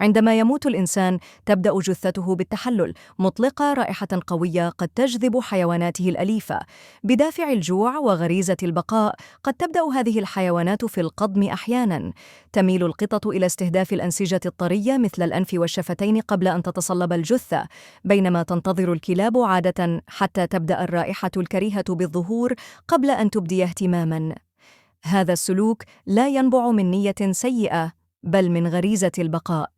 عندما يموت الإنسان تبدأ جثته بالتحلل، مطلقة رائحة قوية قد تجذب حيواناته الأليفة. بدافع الجوع وغريزة البقاء، قد تبدأ هذه الحيوانات في القضم أحياناً. تميل القطط إلى استهداف الأنسجة الطرية مثل الأنف والشفتين قبل أن تتصلب الجثة، بينما تنتظر الكلاب عادة حتى تبدأ الرائحة الكريهة بالظهور قبل أن تبدي اهتماماً. هذا السلوك لا ينبع من نية سيئة، بل من غريزة البقاء.